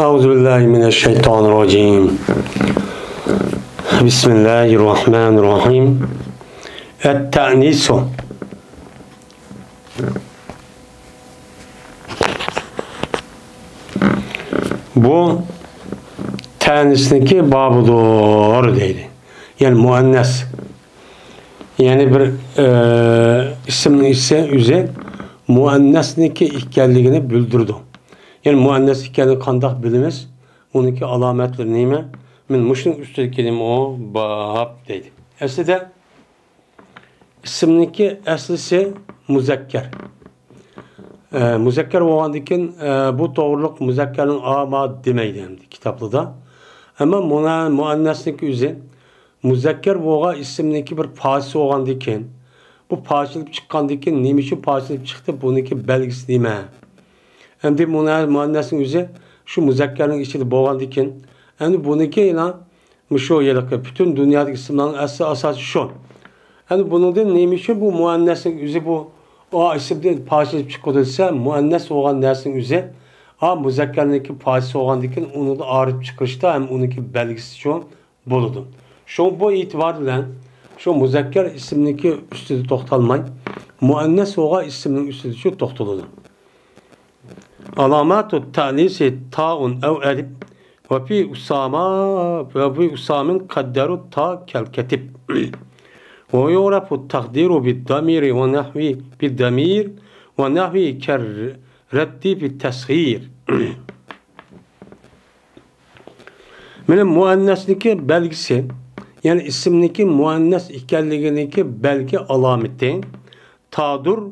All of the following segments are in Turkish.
Euzubillahimineşşeytanirracim. Bismillahirrahmanirrahim. Et-ta'nisu. Bu ta'nisniki babıdır deydi. Yani muannes. Yani bir isimni ise üze muannesniki ikkenligini bildirdi. Yani muannes ikkenini kandak bilimiz. Onunki alametleri neyme? Min muşun üstü kelime o bab deydi. Aslında isimniki aslisi muzakker. Muzakker olandikin bu doğruluk muzakkerin ama demeydi kitaplıda. Ama muannesniki üze muzakker oğa isimniki bir pası olandikin bu pâçılıp çıkkandikin neymiş için pâçılıp çıktı bununki belgisi deyme. Hem de muannesin yüzü şu muzakkerin içinde boğandikin hem de bununki yine şu yedeki bütün dünyadaki isimlerin asası şu. Hem de bunun da neymiş için bu muannesin yüzü bu o isimde pâçılıp çıkılırsa muannes olan dersin yüzü muzakkerindeki pâçısı olandikin onu da ağrıp çıkışta hem onunki belgisi şu buludu. Şu bu itibarla şu muzakker isimdeki üstüde toxtalmay, muannes oğa isminin üstüde şu toxtuludur. Alamatut ta'nisi ta'un ev elif ve fi usamin kadderu ta kel ketib. Ve yu'rafu takdiru bid damiri ve nahvi bid damir ve nahvi ker reddi bid teshir. Benim muannesdeki belgisi yani isimdeki muannes ikkenligindeki belki alameti tadur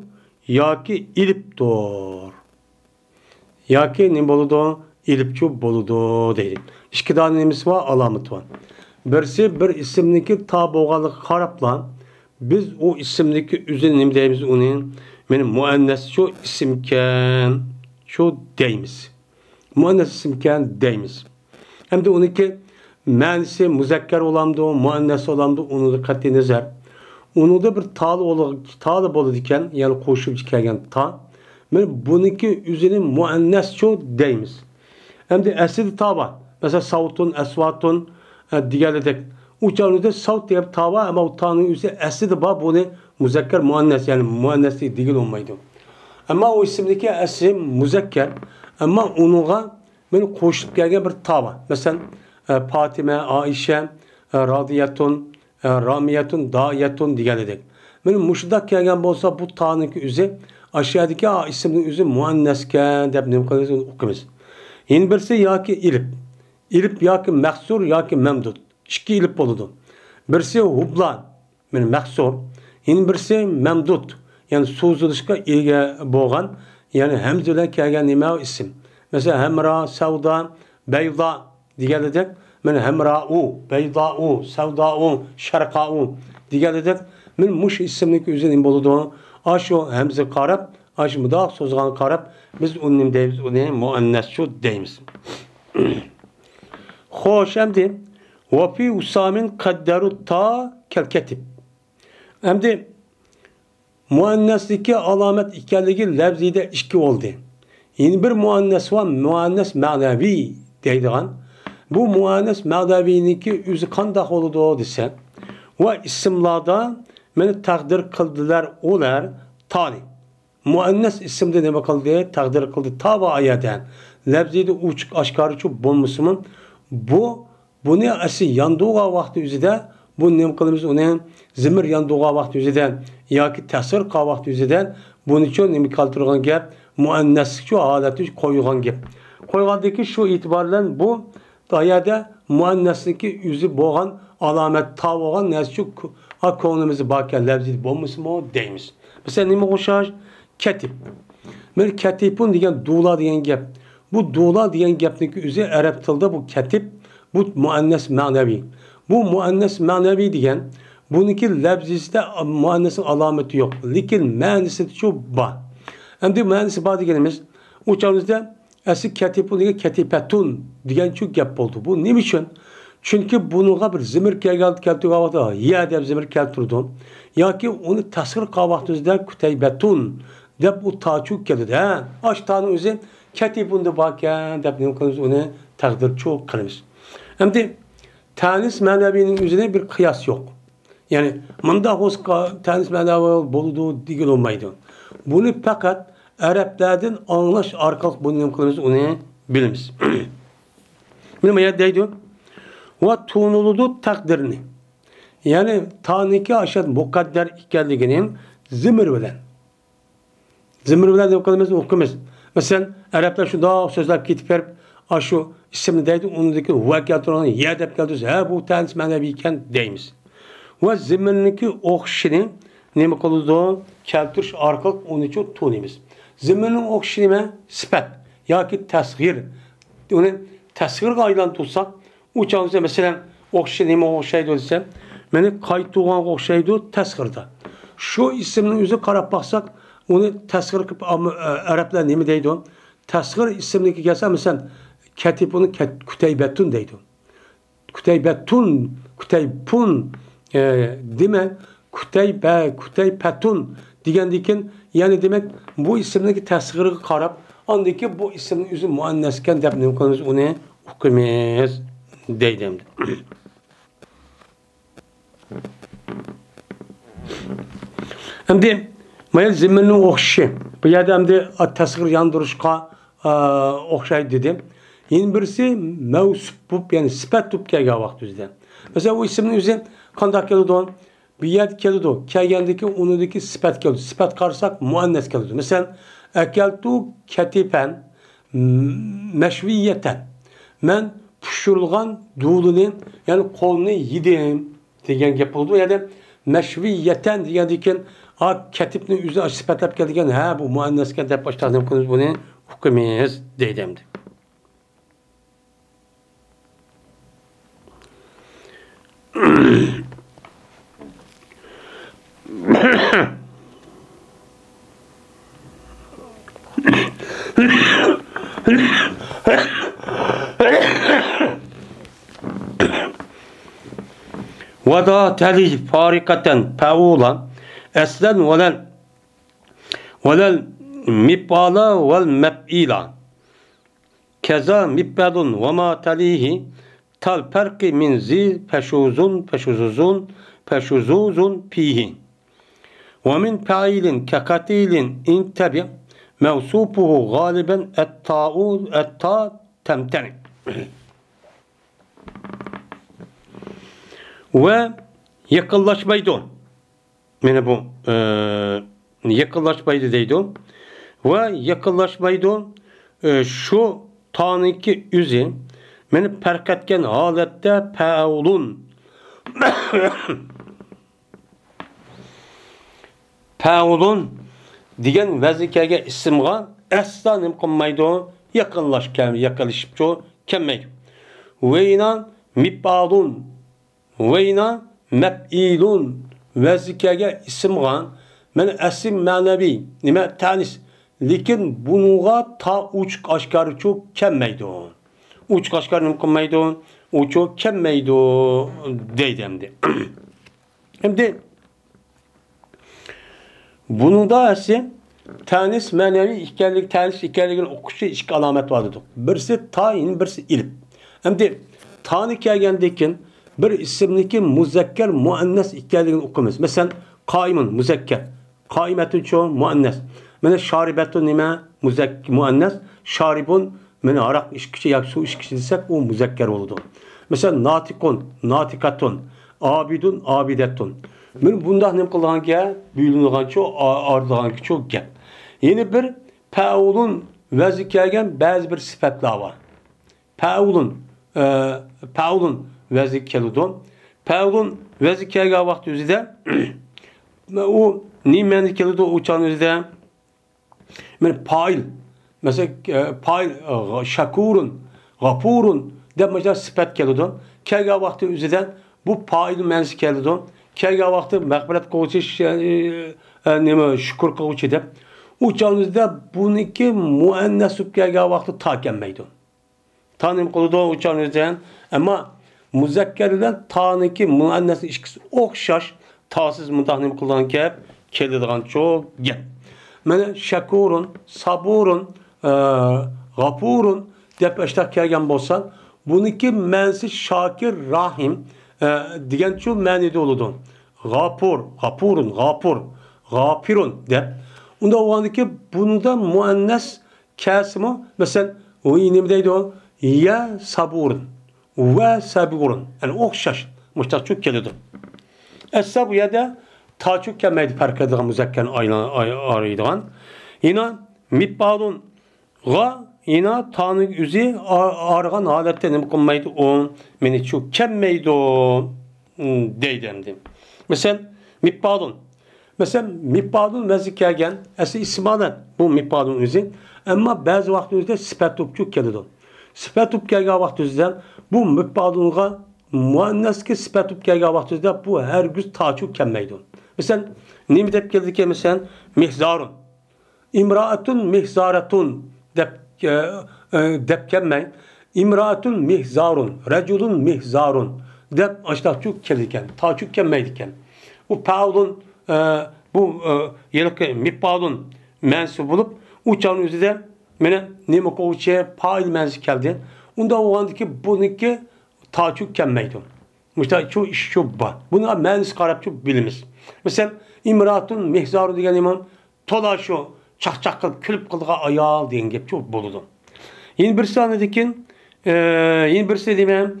yaki iliptor. Yaki ne boludu? İlipçu boludu değil. İki tanemiz var, alamet var. Birisi bir isimdeki ta boğalık karapla biz o isimdeki üzerine deyimiz onun benim muannes şu isimken şu deyimiz. Muannes isimken deyimiz. Hem de onunki mənisi muzakker olamdı, muannes olamdı, onu da kat'i nazar. Onu da bir ta'lı bolu diken, yani koşup çıkarken ta. Bununki üzerine muannes çok deyimiz. Hem de esli ta var. Mesela savtun, esvatun, diğerledek. Uçağını da savt diye ta var ama o ta'nın üzerine esli de var. Bunu muzakker muannes yani muanneslik değil olmaydı. Ama o isimdeki esli muzakker ama onuğa ben koşup gelgen bir ta var. Mesela Fatime, Aişe, Radiyatun, Ramiyatun, Da'yatun diyelim. Benim muşudak gelgen olsa bu ta'nınki üzü aşağıdaki isimli üzü muannesken deyip ne kadar okuyuz. Yine birisi ya ki ilip. İlip ya ki meksur ya ki memdud. İki ilip oldu. Birisi hublan. Benim meksur. Yine birisi memdud. Yani suzuluşka ilge boğan. Yani hemzüle gelgen nime isim. Mesela hemra, sevda, beyda diyelim. Men hemra'u, beyda'u, sevda'u, şerka'u diyelim. Men muş isimlik üzerinde buluduğu aşu hemze karab, aşu mudaq sozgan karab biz onun deyiz, onun muannes şu deyimiz. Xoş emdi ve fi usamin kadderu ta kel ketib. Emdi muannesdeki alamet ikkenligi levzide iki oldu. Yeni bir muannes var, muannes ma'navi deydiğen. Bu muannes ma'navi'ninki üzü kandak oldu dese ve isimlarda beni takdir kıldılar olar tali. Muannes isimde ne bakıldı? Takdir kıldı ta ve ayeten. Levzide uçuk aşkarı çok bulmuşsun. Bu ne asi yandığa vakti üzide bu ne bakılımız onun zimir yandığa vakti üziden ya ki tesir ka vakti üziden bunun için ne kaltırgan gep muannes şu aleti koyulan gep. Koygandaki şu itibarla bu dayada muannesdeki yüzü boğan alamet ta boğan nesçuk konumuzu bakken levzid bulmuşsun mu deyimiz. Mesela nime koşar? Ketip. Mer ketipun diyen duğla diyen gep. Bu duğla diyen gepteki yüzü Arap tilde bu ketip bu muannes manevi. Bu muannes manevi diyen bununki levzizde muannesin alameti yok. Lakin manisi şu ba. Hem de manisi ba diyenimiz uçağımızda eski ketipun diye ketipetun diyen çok gap oldu. Bu ne için? Çünkü bununla bir zimir keltirdi kavakta ya deb zimir keltirdi. Ya ki onu tasvir kavaktızda küteybetun deb o taçuk geldi. Aştanın özü Ketibunda bakan deb nima qilamiz uni taqdir çok qilamiz. Endi tanis ma'navining o'zida bir qiyos yo'q. Ya'ni bunda o'zqa tanis ma'navi bo'ladi degan olmaydi. Buni faqat arablardan anglash orqali buni nima qilamiz uni bilamiz. Nima deydi? Va tunuludu taqdirni. Yani Tanrı'nınki aşağı mukadder ekanligini zimir bilen. Zimir bilen ne kılımız okumuş. Mesela Araplar şu daha sözler kitip verip şu isimli deydi onundaki vakiyatlarını yedep geldi. Ha bu tanis manaviyken deyimiz. Ve zimirninki okşini ne kıldı? Keltürş arkalık onun için tunimiz. Zimirnin okşini sifat ya ki tasgir. Onu tasgir aylan tutsak uçağımızda mesela okşini mi okşaydı desem meni qaytuğan o'xshaydi tasg'irda. Shu ismning o'zi qarab baqsak, uni tasg'ir qilib arablar nima deydi? Tasg'ir ismniki kelsa, masalan, katibuni kutaybatun deydi. Kutaypun demak, kutaypatun degandikin, ya'ni demak, bu ismniki tasg'iriga qarab, ondaki bu ismning o'zi muannaskan deb nima qilamiz uni o'qiymiz deydi. Şimdi mayal ziminin okşi. Bu yerde hem de tasgir yandırışka okşay dedim. Yeni birisi mevsup yani sifat tup kelgen vakti yüzden. Mesela o ismin yüzden kandak geldi on. Bir yer geldi o. Kelgendeki onudaki sifat geldi. Sifat karsak muannes geldi. Mesela ekeltu ketipen meşviyeten. Men pişirilgan doğulunun yani kolunu yedim degan gap bo'ldi. Yani meşviyeten degandikin ketibni o'zi sifatlab kelgan ha bu muannasga deb boshlanib qilamiz buni hukmiz deydimdi. Vada telih farikaten peulan eslen velel mipala vel mep'ila keza mipbadun ve ma telihi tal perki min zi peşuzuzun pihi ve min pe'ilin kekatilin intebi mevsupuhu galiben etta temteni ve yakınlaşmaydı. Yani bu yakınlaşmaydı deydi. Ve yakınlaşmaydı şu taniki üzi beni perk etken halette peulun peulun diyen vazikege isimga eslanım kılmaydı. Yakınlaşıp çoğu kemmeydi. Ve inan mipalun Veyna mep'ilun vezikege isimgan men esim manevi nime tanis lekin bunuğa ta uç aşkarı çok kemmeydi o. Uç aşkarı kemmeydi o. O çok kemmeydi o deydimdi. Hem de bunun da esi tanis manevi ikerlik tanis ikerliğin okuşu iki alamet vardı. Birisi tayin birisi ilip. Hem de tani kelgendekin bir isimdeki muzekker muannes ikkaligini o'qiymiz. Mesela qaimun muzekker, qaimatun çoğu muannes. Mana şaribetun nima muannes, şaribun mana aroq ichkichi yoki suv ichkichi desak u muzekker bo'ladi. Mesela natikun, natikatun, abidun, abidatun. Mana bundaq nima qilganga buyurilgancha ardilgancha çok gap. Yeni bir paulun vazi kelgan ba'zi bir sifatlar var. Paulun vazi keludi. Paulun vazi kelgan vaqt o'zida u nimani keludi o'chan o'zida. Men pail mesela pail shakurun, g'afurun deb mesela sifat keludi. Kelgan vaqt o'zida bu pail manzi keludi. Kelgan vaqt mag'firat qiluvchi nima shukr qiluvchi deb o'chan o'zida buniki muannas bo'lib kelgan vaqt ta kelmaydi. Tanim qiludi o'chan o'zida ama muzakkerden taniki muannesi işkisi okşaş tasız mutahnim kılan gap keladigan çok gap. Mana shakurun, saburun, Gapurun dep eştak kelgen bolsan, buniki mensi şakir rahim degan şu ma'nida oludi. Gapur, gapurun, gapur, gapirun dep. Unda o'g'andiki bunda muannas kasimi, mesela o nima deydi o? Ya saburun ve saburun. Yani o'xshash. Mushtaq keladi. Es-sabu ya da taçuk kelmaydi fark edilen muzakkerini araydigan. Yine mibbalun ga yine tanık üzi argan halette ne kılmaydı o meni çok kelmaydi deydimdim. Mesela mibbalun. Mesela mibbalun vezi kelgen esi ismanet bu mibbalun üzi ama bazı vaktimizde sıfat çok keladi. Sıfat kelgen vaktimizde bu mibbalunga muannaski sıfat kelgen vaktimizde bu her gün taçuk kelmaydi. Mesela nimi dep geldi ki mesela mihzarun. İmraatun mihzaratun dep kelmey. İmraatun mihzarun. Reculun mihzarun. Dep açtakçuk keldiken. Taçuk kelmeydiken. Bu paulun bu yelik mipalun mensup bulup uçağın üzerinde mene nimi kovçe pail mensup keldi. Unda o andaki bununki taçuk kelmeydi. Müşta şu iş şu ba. Buna mensup karapçuk bilimiz. Mesela imratun mihzaru degan imam tolaşo çak qilib kulib qildigan ayol degan gap çok bo'ladi. Yine bir saniyedekin yine bir sedime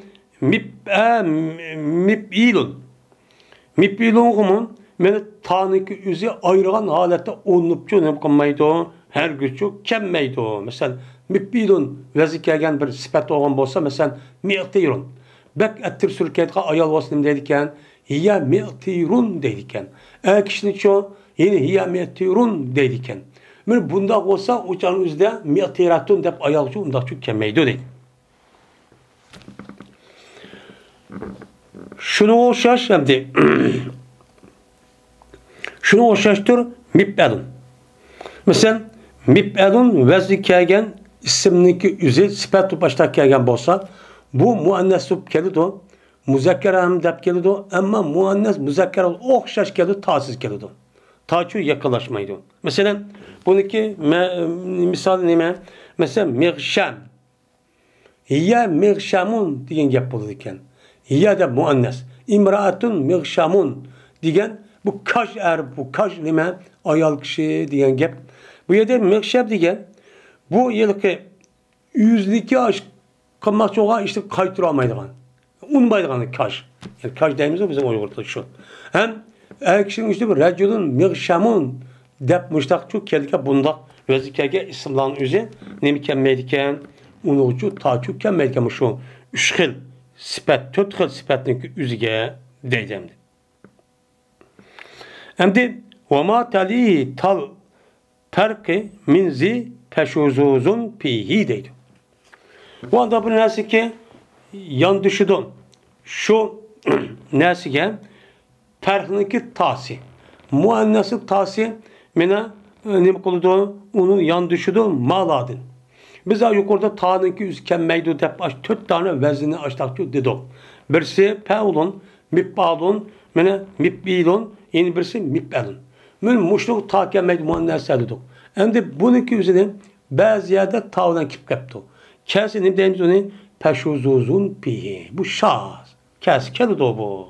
mipilun. Mipilun gumun meni taniki üzi ayırgan halette olunup çönüp qilmaydi. Her güçü kemmeydi. Mesela mipilun vezi kelgan bir sifat olgan bolsa mesela mi'tirun. Bek ettir sürketga ayol vasnim deydiken hiya mi'tirun deydiken. Kişinin çoğu yine hiya mi'tirun deydiken. Böyle bunda olsa uçağın üzerinde mi'tiratun dep ayolcu unda çok kemmeydi deydi. Şunu o'xshash hamdi. Şunu o'xshashtir mib'alun. Mesela mib'alun vazi kelgan ismniki üzi sifat başta kelgan bolsa bu muannas deb keladi. Muzakkar ham deb keladi, ammo muannas muzakkar o'xshash keladi, ta'siz keladi. Taçu yakalaşmaydı. Mesela buniki misal nime? Mesela migşam. Hiya migşamun degan gap bo'ladi ekan. Hiya da muannas. İmraatun migşamun degan bu kaş bu kaş nime? Ayol kishi degan gap. Bu yerda migşab degan bu yilki yüzniki aşk qilmoqchi bo'lgan ishni qaytira olmaydigan. Unmaydigan kaş. Yani kaş deymiz bizim Uyg'urda shu. Hem kişinin işte bir reculun migşamun dep müştak çok keldik bunda vazikege isimlan üze nemi kemmeydiken onu ucu taçuk kemmeydiken şu üç xil sifat, dört xil sifatniki üzige deydemdi. Hem ve ma tali tal terki minzi peşuzuzun pihi deydi. Bu anda bu nesi ki yan düşüdün. Şu nesi ki Perhniki tasi. Muannası tasi mena ne kılıdı onu yan düşüdü maladın. Biz yukarıda tanınki yüz kemmeydi dep aç 4 tane vezini açtakçı dedik. Birisi peulun, mibbalun, mena mibbilun, yeni birisi mibbalun. Mün muşluk ta kemmeydi muannası dedik. Hem de bununki yüzünü bazı yerde tavdan kipkepti. Kesi ne deyimiz onu peşuzuzun pihi. Bu şahs. Kes keldi o bu.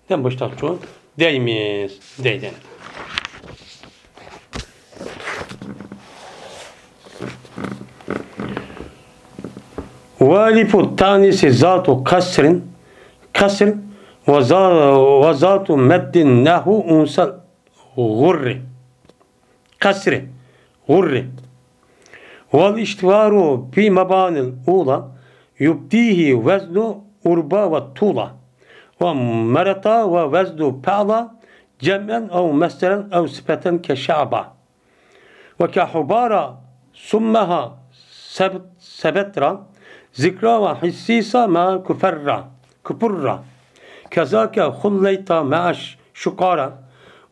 Den baştakçı deyimiz deyden. Valifu tanisi zatu kasrin kasr ve zatu meddin nahu unsal gurri kasri gurri vel iştivaru fi mabanil ula yubdihi veznu urba ve tula ve merata ve veznu pa'la cem'en ev meselen ev sifeten keşa'ba ve kehubara summaha sebetra zikra ve hissisa ma küferra küpurra kezâke hulleyta ma'aş şukara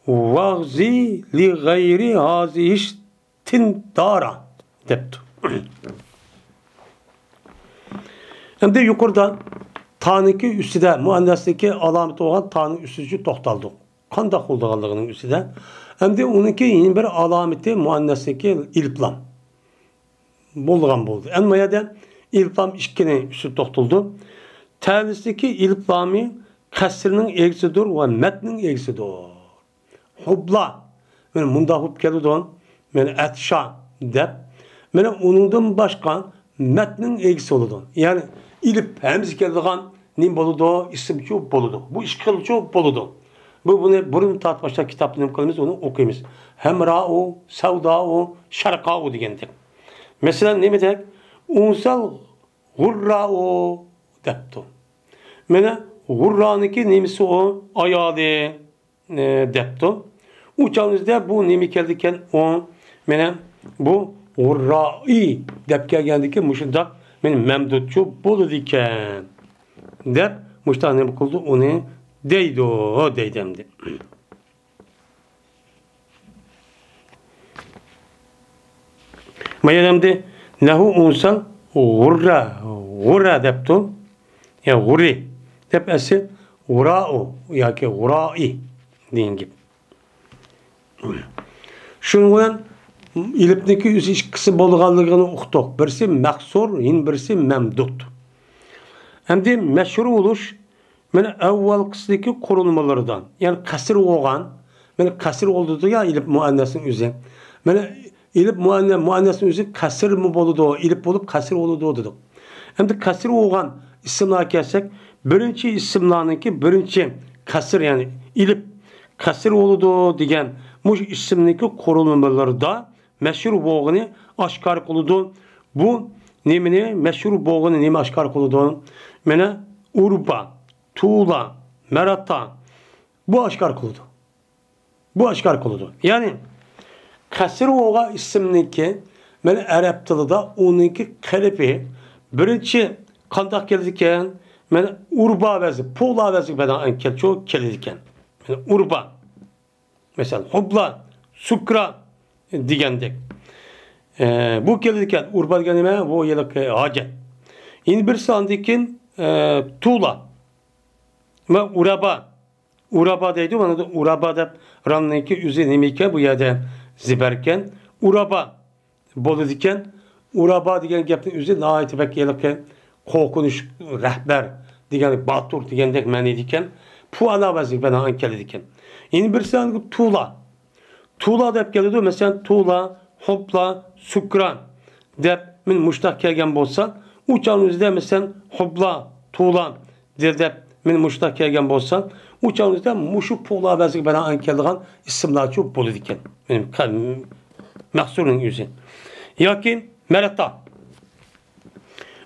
vagzi li gayri hazihiştin dara deptu. Hem de yukarıda taniki üstüde muannasdaki alameti olan tanı üstücü toxtaldı. Qandaq olduğanlığının üstüde. Hem de onunki yeni bir alameti muannasdaki ilplam. bolgan boldu. Ama yada ilfam işkene üstü toktuldu. Talisdeki ilfami kasrının egisidir ve metnin egisidir. Hubla. Men munda hub keludon. Men etşa dep. Men onundan başka metnin egisi oludun. Yani ilip hemiz keldiğen nim boludu, isimçu boludu. Bu işkilçu boludu. Bunu burun tartışma kitaplarını kılımız onu okuyumuz. Hemra'u, sevda'u, şarka'u diyendik. Mesela ne demek? Unsal gurra'u deptu. Mene gurra'nınki nemisi o ayalı deptu. Uçağınızda bu nemi geldikken o mene bu gurra'i depke geldikken muşundak benim memdutçu bolu diken dep muştak ne bukuldu onu deydi o deydemdi. Mayadamdi lahu unsal gurra deptu ya gurri dep esi gura'u ya ki gura'i deyin gibi. Şundan ilipniki üç işkisi bolğanlığını uqtuq. Birisi maqsur, birisi memdut. Hem de meşhur oluş mene evvel kısdaki kurulmalardan. Yani kasır olgan, mene kasır oldu ya ilip muannesin üzü. Mene ilip muannesin üzü kasır mı boludu, ilip bolup kasır oludu dedik. Hem de kasır olgan isimler kelsek, birinci isimlarınki birinci kasır yani ilip kasır oludu degen muş isimdeki kurulmalarda meşhur boğunu aşkar kılıdı. Bu nemini meşhur boğunu nemi aşkar kılıdı. Mene Urba, Tuğla, Merata bu aşkar kılıdı. Bu aşkar kılıdı. Yani kasır oğa isimdeki mene Arap tılıda onunki kelifi birinci kandak geldikken mene Urba vezi, Tuğla vezi beden ankel çok geldikken. Mene Urba mesela Hubla, Sukra diyendik. Bu gelirken urba diyenime bu yıllık hacet. Yine bir sandikin Tuğla ve Uraba. Uraba deydi. Bana da Uraba da ranlıyki üzerinimike bu yerde ziberken Uraba bolu diken Uraba diyen gepin üzeri nahit bek yıllık kokunuş rehber diyen Batur diyendik meni diken bu alavazı bana ankeli diken. Yine bir sandikin Tuğla. Tuğla dep geliyordu. Mesela Tuğla, Hopla, Sukran dep min muştak kelgen bolsa uçağınızda mesela Hopla, Tuğla dep min muştak kelgen bolsa uçağınızda muşu Tuğla bezig bana ankeldiğen isimler çok bolu diken. Benim mahsurun yüzü. Ya ki Merata.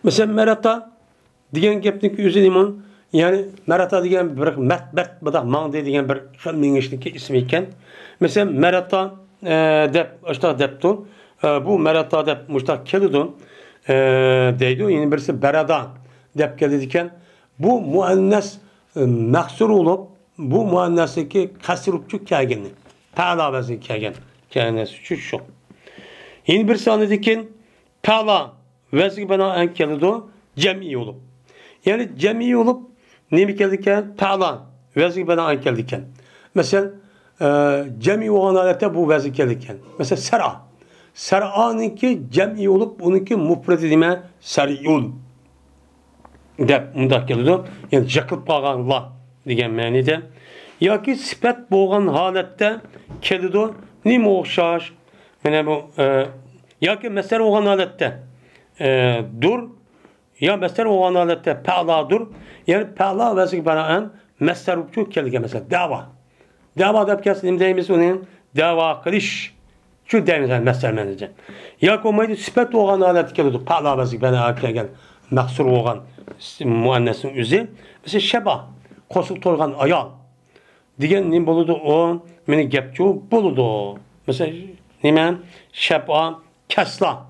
Mesela Merata diyen gepnik yüzü limon yani Merata diyen bir mert bada mağde diyen bir xilminişlik ismi iken mesela Merata dep işte deptu bu Merata dep muştak kelidon deydi. Yine birisi Berada dep geldikken bu muannes mahsur olup bu muannesteki kasırupçu kâgini pala vezin kâgen kâgnesi şu. Yine birisi anedikken pala vezin bana en kelido cem'i olup yani cem'i olup nemi geldikken pala vezin bana en geldikken mesela cem'i olan alette bu vezin geldikken mesela sera sera'nınki cem'i olup onunki mufredi deme seri'ul dep mundak geliyor. Yani jakıp bağanla diyen manide. Ya ki sifat boğan halette kelido nime okşaş. Yani bu ya ki mesele olan halette dur ya mesele olan halette pa'la dur. Yani pa'la vezik banaen meslerupçu kelge mesela dava. Dava dep kesin deyimiz onun dava kılış. Şu deyimiz mesele menece. Ya ki o maydı sifat boğan halette kelido pa'la vezik banaen kelge mahsur olan muannesin üzü. Mesela şeba kosul toygan ayal. Digen nim boludu o meni gepçu boludu. Mesela nime şeba kesla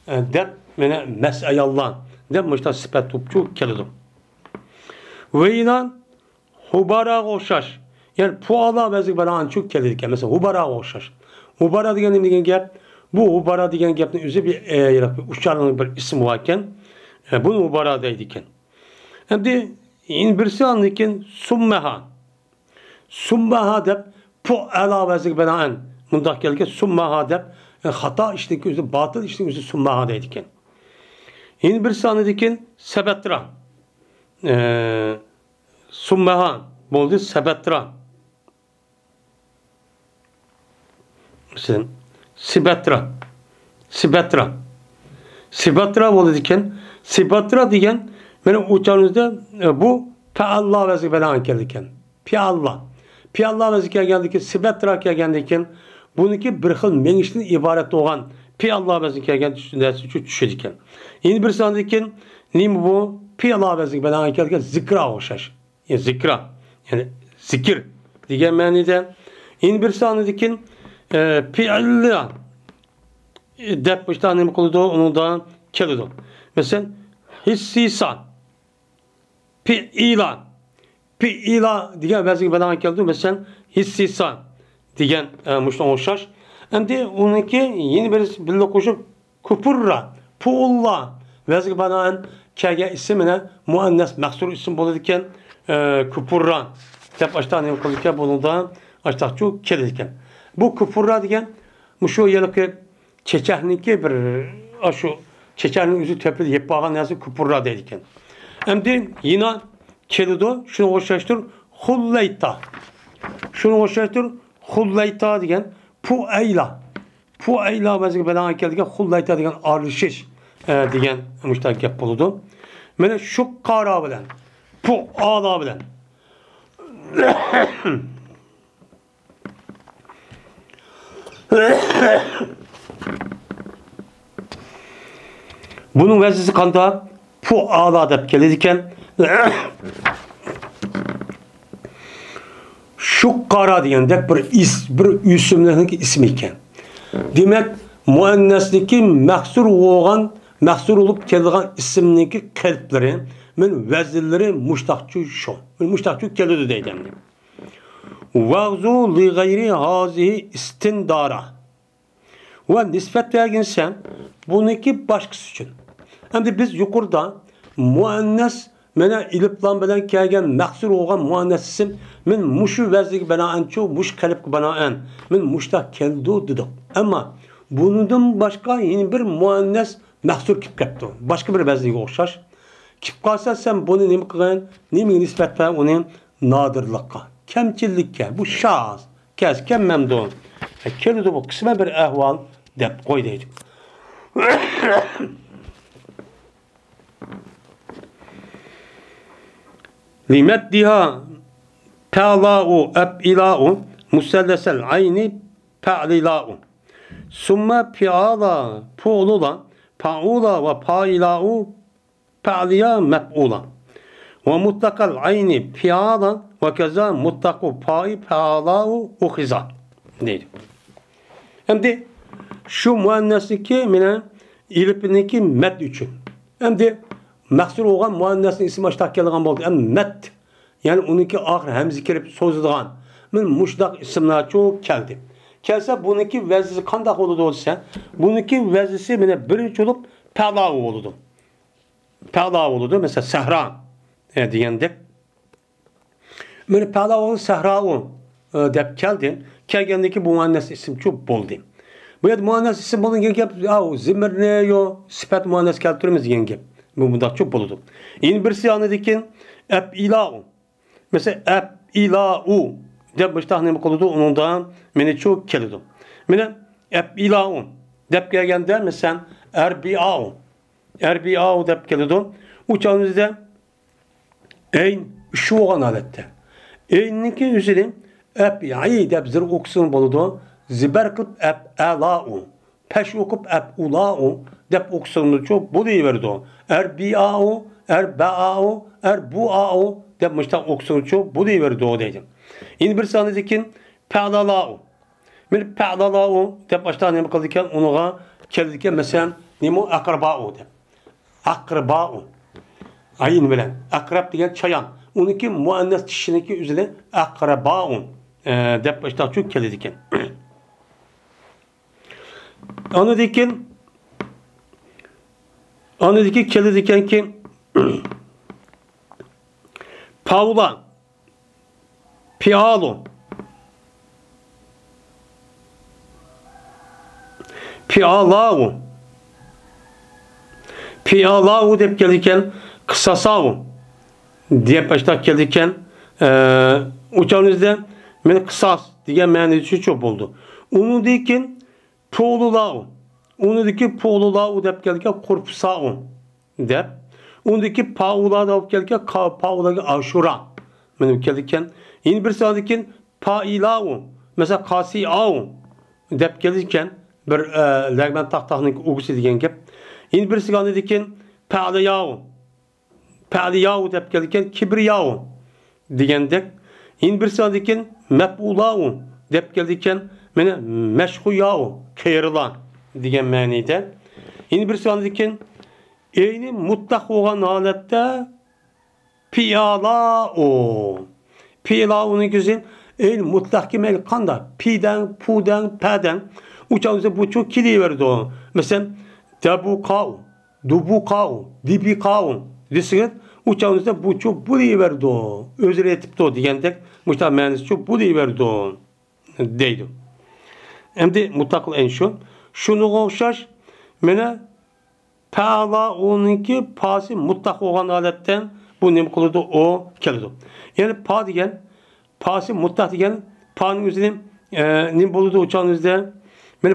dep mene mesayallan dep müşta sifat tupçu kelidu. Ve inan hubara goşaş. Yani puala vezik bana ançuk kelidiken mesela hubara goşaş. Hubara digen gep bu hubara digen gepin üzü bir uçarının bir isim varken bunu hubara deydiken. Hem de in birisi andikken summeha. Summeha dep pu ala vezik banaen mundak gelke summeha dep hata işteki özü, batıl işteki özü sunmağa deydiken. Yine bir sanedikin sebettra. Sunmağa boldu sebettra. Mesela Sibetra. Sibetra. Sibetra boldu diken. Sibetra diyen benim uçağınızda bu Peallah vazifeden geldikken. Peallah. Peallah vazifeye geldikken. Sibetra geldikken. Bununki bir xil menişten ibaret olan Peallah vazifeye geldikken düşedikken. Yeni bir sanedikken neymi bu? Peallah vazifeden geldikken zikra oluşaş. Yani zikra. Yani zikir. Diyen manide. Yeni bir sanedikken Peallah dep işte annem koludu onu da kelidu. Mesela hissisan Pi'ila diyen vezir beden keldi mesela hissisan diyen muştan oşaş. Hem de onunki yeni bir lokuşu kupurra puulla vezir beden kege isimine muannes mahsur isim bulurken kupurra dep işte annem koludu bunu da açtakçu kelidiken. Bu kupurra diyen muşu yılık çeçehniki bir aşu çeçenin yüzü tepeli yapağın yazı kupurra dedikken. Hem de yine kelido şunu hoşlaştır hulleyta. Şunu hoşlaştır hulleyta diyen pueyla. Pueyla bazı beden geldikken hulleyta diyen arşiş diyen müştak yap buludu. Mene şu kara bilen puala bilen bunun vazisi kanda pu ala dep gelirken şu kara diyen de bir isimlerin ismi iken. Demek muannesdeki mahsur olup keldiğin isimdeki kalpleri men vazilleri muştakçu şu. Muştakçu kelidi deydim. Vazzu li gayri hazihi istindara. Ve nispet verginsen bununki başkası için. Hem de biz yukarıda muannes mene iliplan bilen kelgen mahsur olgan muannes isim men muşu vezlik banaen ço muş kalip banaen men muşta keldu dedik. Ama bundan başka yeni bir muannes mahsur kip kaptı. Başka bir vezlik okşaş. Kip kalsa sen bunu nemi kılan nemi nispet ver onun nadirlikka, kemçillikka, bu şahs, kesken memdun. Keldu bu kısma bir ehval dep koy deydik. Limeddiha pe'la'u eb'ila'u musellesel ayni pe'lila'u summa pi'ala pu'lula pa'ula ve pa'ila'u pe'liya mep'ula ve mutlakal ayni pi'ala ve keza mutlaku pa'i pe'ala'u uhiza neydi? Hem de şu muannesdeki mine ilipindeki met üçün. Hem de mahsur olgan muannesning ismi açtaq kelgan bo'ldi. Hem met yani onunki ahir hemzi kirib so'zilgan. Men mushdaq ismlar çok keldi. Kelsa bununki vazisi qandaq bo'ladi olsa, bununki vazisi mine birinchi olup pa'la oldu. Pa'la oldu. Mesela sahra degandek. Men pa'la oldu sahra deb keldi. Kelgandaki bu muannes isim çok bo'ldi. Bu yer muannes isim bo'lgan gap, zimir ne yo sifat muannes keltirimiz degan gap. Bu bunda çok buludu. Yine birisi anladıkken eb'ila'u. Mesela eb'ila'u dep baştahnem koludu onun da mene çok kelidu. Mene eb'ila'u dep gelgende mesela erbi'a'u. Erbi'a'u dep kelidu. Uçağınızda eyn şu olan alette. Eyninki üzeri eb'i dep zir okusun buludu. Ziber kılıp eb'ela'u. Peş okup eb'ula'u dep okusunlu çok buluverdi o. Erbi'a'u, erba'u, erbu'a'u dep müştak okusunlu çok buluverdi o dedim. Yine bir saniyekin pe'lala'u. Bir pe'lala'u dep başta ne kıldıkken onuğa keldikken mesela nemo akraba'u dep. Akraba'u. Ayın bilen. Akrab diyen çayan. Onunki muannes kişiniki üzerine akraba'u dep başta çok keldikken. Anladaki keli diken ki Paula Pialo Pi'alahu. Pi'alahu deb gelirken kısasavu diye başta gelirken uçağınızda men kısas diye ma'nosi çok oldu. Onu deyken po'lulahu. Onu deyken po'lulahu deb gelirken kurpsavu deb. Onu deyken pa'ulahu deb gelirken pa'ulahu aşura. Men gelirken yine bir saniken pa'ilahu. Mesela kasi'avu deb gelirken bir lagman tahtahının ugusi degan gap. Yine bir sigani deyken pa'liyavu. Pa'liyavu deb gelirken kibriyavu degandek. Yine bir sigani deyken mef'ulavu deb gelirken mene meşhuyavu kayırılan degan ma'nida. Yine bir sigani deyken eyni mutlaq bo'lgan holatda piyalao. Piyalao'nun güzel el mutlaq kemal qanda pidan, pudan, padan uçağınızda bu çok kiliverdi o. Mesela tabukau, dubukau, dibikau desiniz uçağınızda bu çok buluverdi o. Özür etip o diyendek mutlaq manisi çok buluverdi o deydi. Şimdi mutlaq en şu. Şunu okşaş mene Pa'la onunki pası mutlaq olan aletten bu ne kılıdı o keldi. Yani pa degen pası mutlaq degen pa'nın üzerine ne buludu uçağınızda mene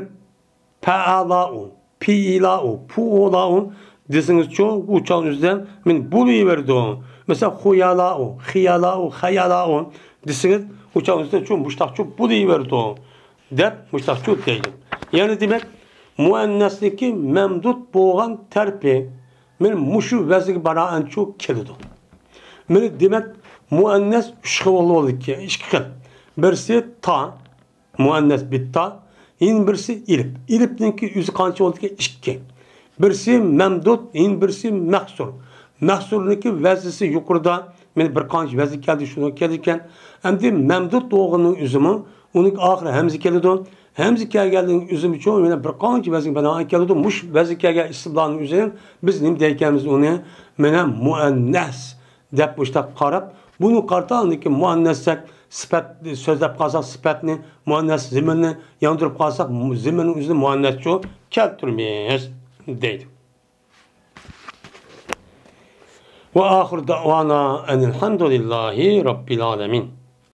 pa'la'u, pi'la'u, pu'la'u desiniz çoğu uçağınızdan men buluverdi o. Mesela huyala'u, hiyala'u, hayala'u desiniz uçağınızda çoğu mutlaq çok buluverdi o. Dep mutlaq çok değil. Yani demek muannasliki memdut boğan terpi men muşu vezig bana en çok keldi. Men demek muannas üç xil oldu ki, iki xil. Birisi ta, muannas bitta, yin birisi ilip. İlipninki yüzü qancha oldu ki, iki. Birisi memdut, yin birisi mahsur. Mahsurniki vezisi yukarıda, men bir qancha vezi keldi şunu keldiken, endi memdut doğunun üzümü, onun ahire hemzi keldi. Hemzi kelgeldiğin üzüm çoğu yine bir qancha vezin bana keldi. Muş vezi kelgel istiblanın üzerine biz nim deykemiz onu mene muannas dep muşta qarab bunu qartandaki muannassak sifat sözlep qalsak sifatni muannas ziminni yandırıp qalsak ziminin üzerine muannas çoğu keltirmeyiz deydi. Ve ahir davana enilhamdülillahi rabbil alemin.